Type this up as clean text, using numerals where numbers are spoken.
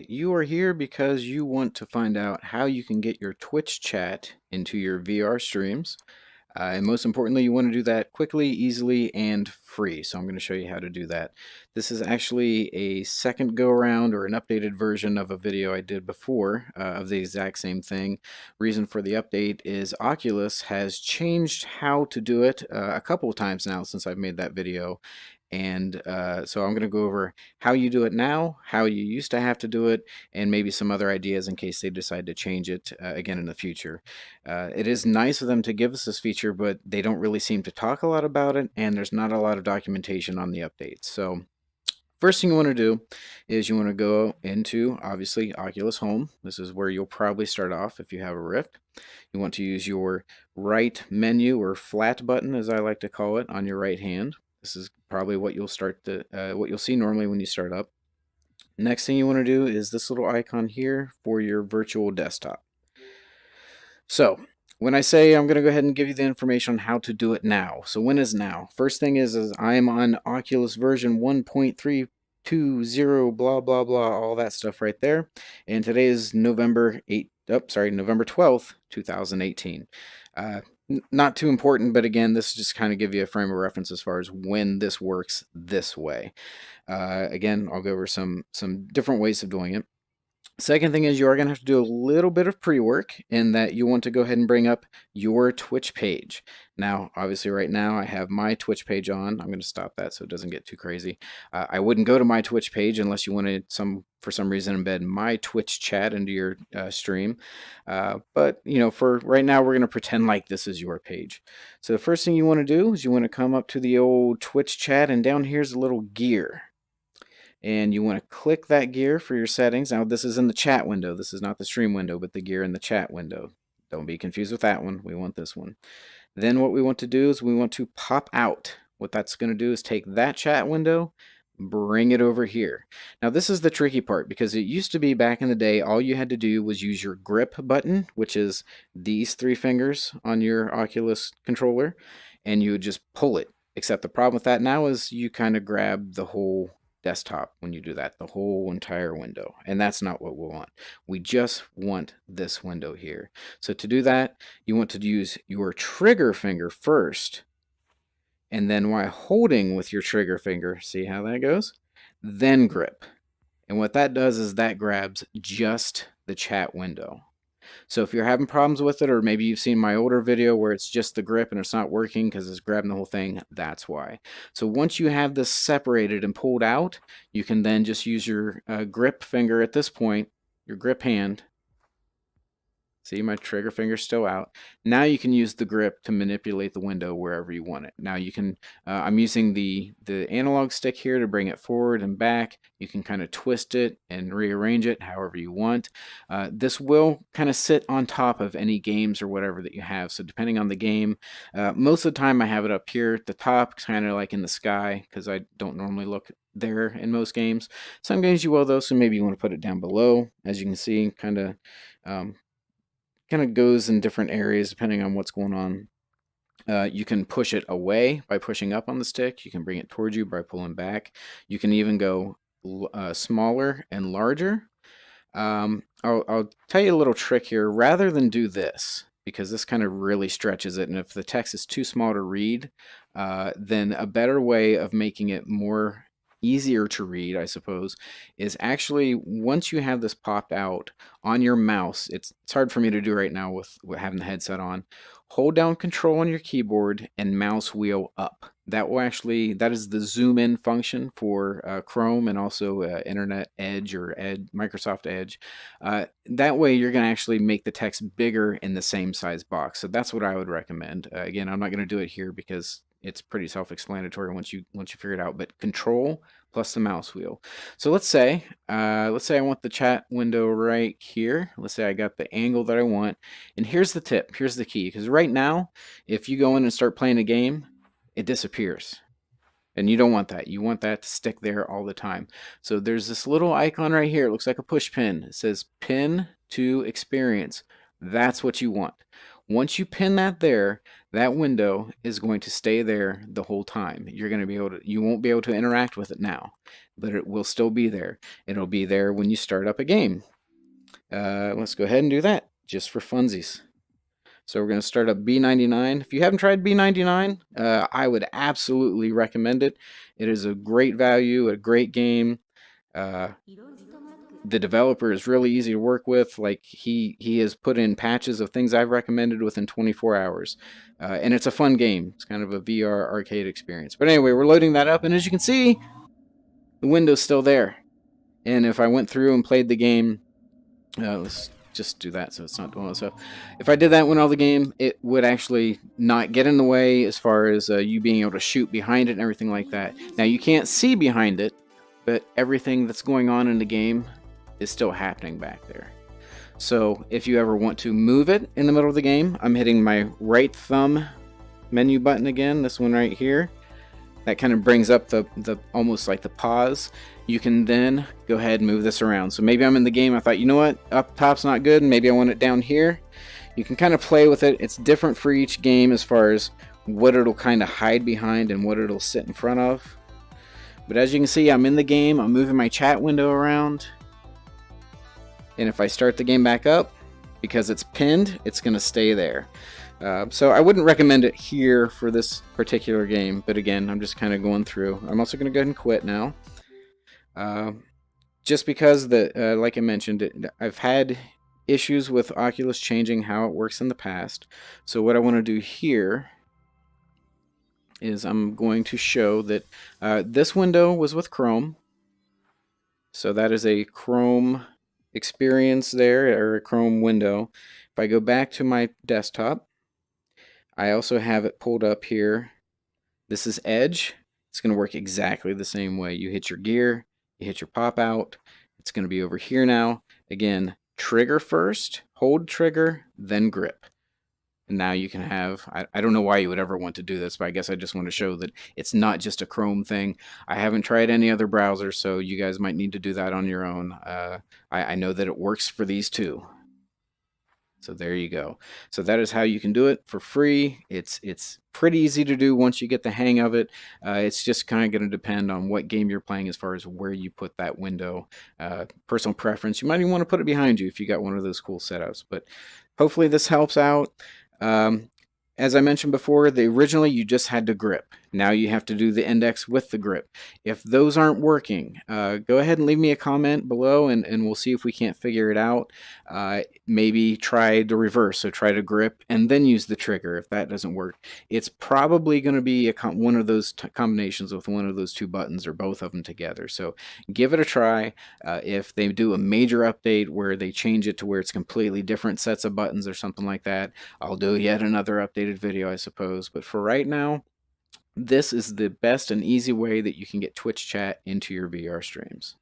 right, you are here because you want to find out how you can get your Twitch chat into your VR streams. And most importantly, you want to do that quickly, easily, and free. So I'm going to show you how to do that. This is actually a second go around or an updated version of a video I did before of the exact same thing. Reason for the update is Oculus has changed how to do it a couple of times now since I've made that video. And so I'm going to go over how you do it now, how you used to have to do it, and maybe some other ideas in case they decide to change it again in the future. It is nice of them to give us this feature, but they don't really seem to talk a lot about it, and there's not a lot of documentation on the updates. So first thing you want to do is you want to go into, obviously, Oculus Home. This is where you'll probably start off if you have a Rift. You want to use your right menu or flat button, as I like to call it, on your right hand. This is probably what you'll what you'll see normally when you start up. Next thing you want to do is this little icon here for your virtual desktop. So when I say I'm going to go ahead and give you the information on how to do it now. So when is now? First thing is I am on Oculus version 1.320, blah, blah, blah, all that stuff right there. And today is November 12th, 2018. Not too important, but again, this just kind of give you a frame of reference as far as when this works this way. Again, I'll go over some different ways of doing it. Second thing is you are going to have to do a little bit of pre-work in that you want to go ahead and bring up your Twitch page. Now, obviously right now I have my Twitch page on. I'm going to stop that so it doesn't get too crazy. I wouldn't go to my Twitch page unless you wanted for some reason embed my Twitch chat into your stream. But you know, for right now we're going to pretend like this is your page. So the first thing you want to do is you want to come up to the old Twitch chat, and down here's a little gear. And you want to click that gear for your settings. Now this is in the chat window. This is not the stream window, but the gear in the chat window. Don't be confused with that one. We want this one. Then what we want to do is we want to pop out. What that's going to do is take that chat window, bring it over here. Now this is the tricky part because it used to be back in the day all you had to do was use your grip button, which is these three fingers on your Oculus controller, and you would just pull it. Except the problem with that now is you kind of grab the whole desktop when you do that, the whole entire window, and that's not what we want. We just want this window here. So to do that, you want to use your trigger finger first, and then while holding with your trigger finger, see how that goes? Then grip. And what that does is that grabs just the chat window. So if you're having problems with it, or maybe you've seen my older video where it's just the grip and it's not working because it's grabbing the whole thing, that's why. So once you have this separated and pulled out, you can then just use your grip finger at this point, your grip hand. See, my trigger finger's still out. Now you can use the grip to manipulate the window wherever you want it. Now you can, I'm using the analog stick here to bring it forward and back. You can kind of twist it and rearrange it however you want. This will kind of sit on top of any games or whatever that you have. So depending on the game, most of the time I have it up here at the top, kind of like in the sky, because I don't normally look there in most games. Some games you will though, so maybe you want to put it down below. As you can see, kind of goes in different areas depending on what's going on. You can push it away by pushing up on the stick. You can bring it towards you by pulling back. You can even go smaller and larger. I'll tell you a little trick here. Rather than do this, because this kind of really stretches it, and if the text is too small to read, then a better way of making it more easier to read, I suppose, is actually once you have this popped out on your mouse, it's hard for me to do right now with having the headset on, hold down Control on your keyboard and mouse wheel up. That is the zoom in function for Chrome and also Internet Edge or Microsoft Edge. That way you're going to actually make the text bigger in the same size box. So that's what I would recommend. Again, I'm not going to do it here because it's pretty self-explanatory once you figure it out, but Control plus the mouse wheel. So let's say I want the chat window right here. Let's say I got the angle that I want, and here's the tip, here's the key, because right now if you go in and start playing a game, it disappears. And you don't want that. You want that to stick there all the time. So there's this little icon right here. It looks like a push pin. It says pin to experience. That's what you want. Once you pin that there, that window is going to stay there the whole time. You're going to be able to, you won't be able to interact with it now, but it will still be there. It'll be there when you start up a game. Let's go ahead and do that just for funsies. So we're going to start up B99. If you haven't tried B99, I would absolutely recommend it. It is a great value, a great game. The developer is really easy to work with. Like he has put in patches of things I've recommended within 24 hours. And it's a fun game. It's kind of a VR arcade experience. But anyway, we're loading that up, and as you can see, the window's still there. And if I went through and played the game, let's just do that so it's not doing all that stuff. If I did that when all the game, it would actually not get in the way as far as you being able to shoot behind it and everything like that. Now you can't see behind it, but everything that's going on in the game is still happening back there. So if you ever want to move it in the middle of the game, I'm hitting my right thumb menu button again, this one right here. That kind of brings up the almost like the pause. You can then go ahead and move this around. So maybe I'm in the game, I thought, you know what, up top's not good, maybe I want it down here. You can kind of play with it. It's different for each game as far as what it'll kind of hide behind and what it'll sit in front of. But as you can see, I'm in the game, I'm moving my chat window around. And if I start the game back up, because it's pinned, it's going to stay there. So I wouldn't recommend it here for this particular game, but again, I'm just kind of going through. I'm also going to go ahead and quit now. Just because, like I mentioned, I've had issues with Oculus changing how it works in the past. So what I want to do here is I'm going to show that this window was with Chrome. So that is a Chrome experience there, or a Chrome window. If I go back to my desktop, I also have it pulled up here. This is Edge. It's going to work exactly the same way. You hit your gear, you hit your pop out. It's going to be over here now. Again, trigger first, hold trigger, then grip. And now you can have, I don't know why you would ever want to do this, but I guess I just want to show that it's not just a Chrome thing. I haven't tried any other browser, so you guys might need to do that on your own. I know that it works for these two. So there you go. So that is how you can do it for free. It's pretty easy to do once you get the hang of it. It's just kind of going to depend on what game you're playing as far as where you put that window. Personal preference. You might even want to put it behind you if you got one of those cool setups. But hopefully this helps out. As I mentioned before, originally you just had to grip. Now you have to do the index with the grip. If those aren't working, go ahead and leave me a comment below, and we'll see if we can't figure it out. Maybe try the reverse, so try to grip and then use the trigger. If that doesn't work, it's probably going to be one of those combinations with one of those two buttons or both of them together. So give it a try. If they do a major update where they change it to where it's completely different sets of buttons or something like that, I'll do yet another updated video, I suppose. But for right now, this is the best and easy way that you can get Twitch chat into your VR streams.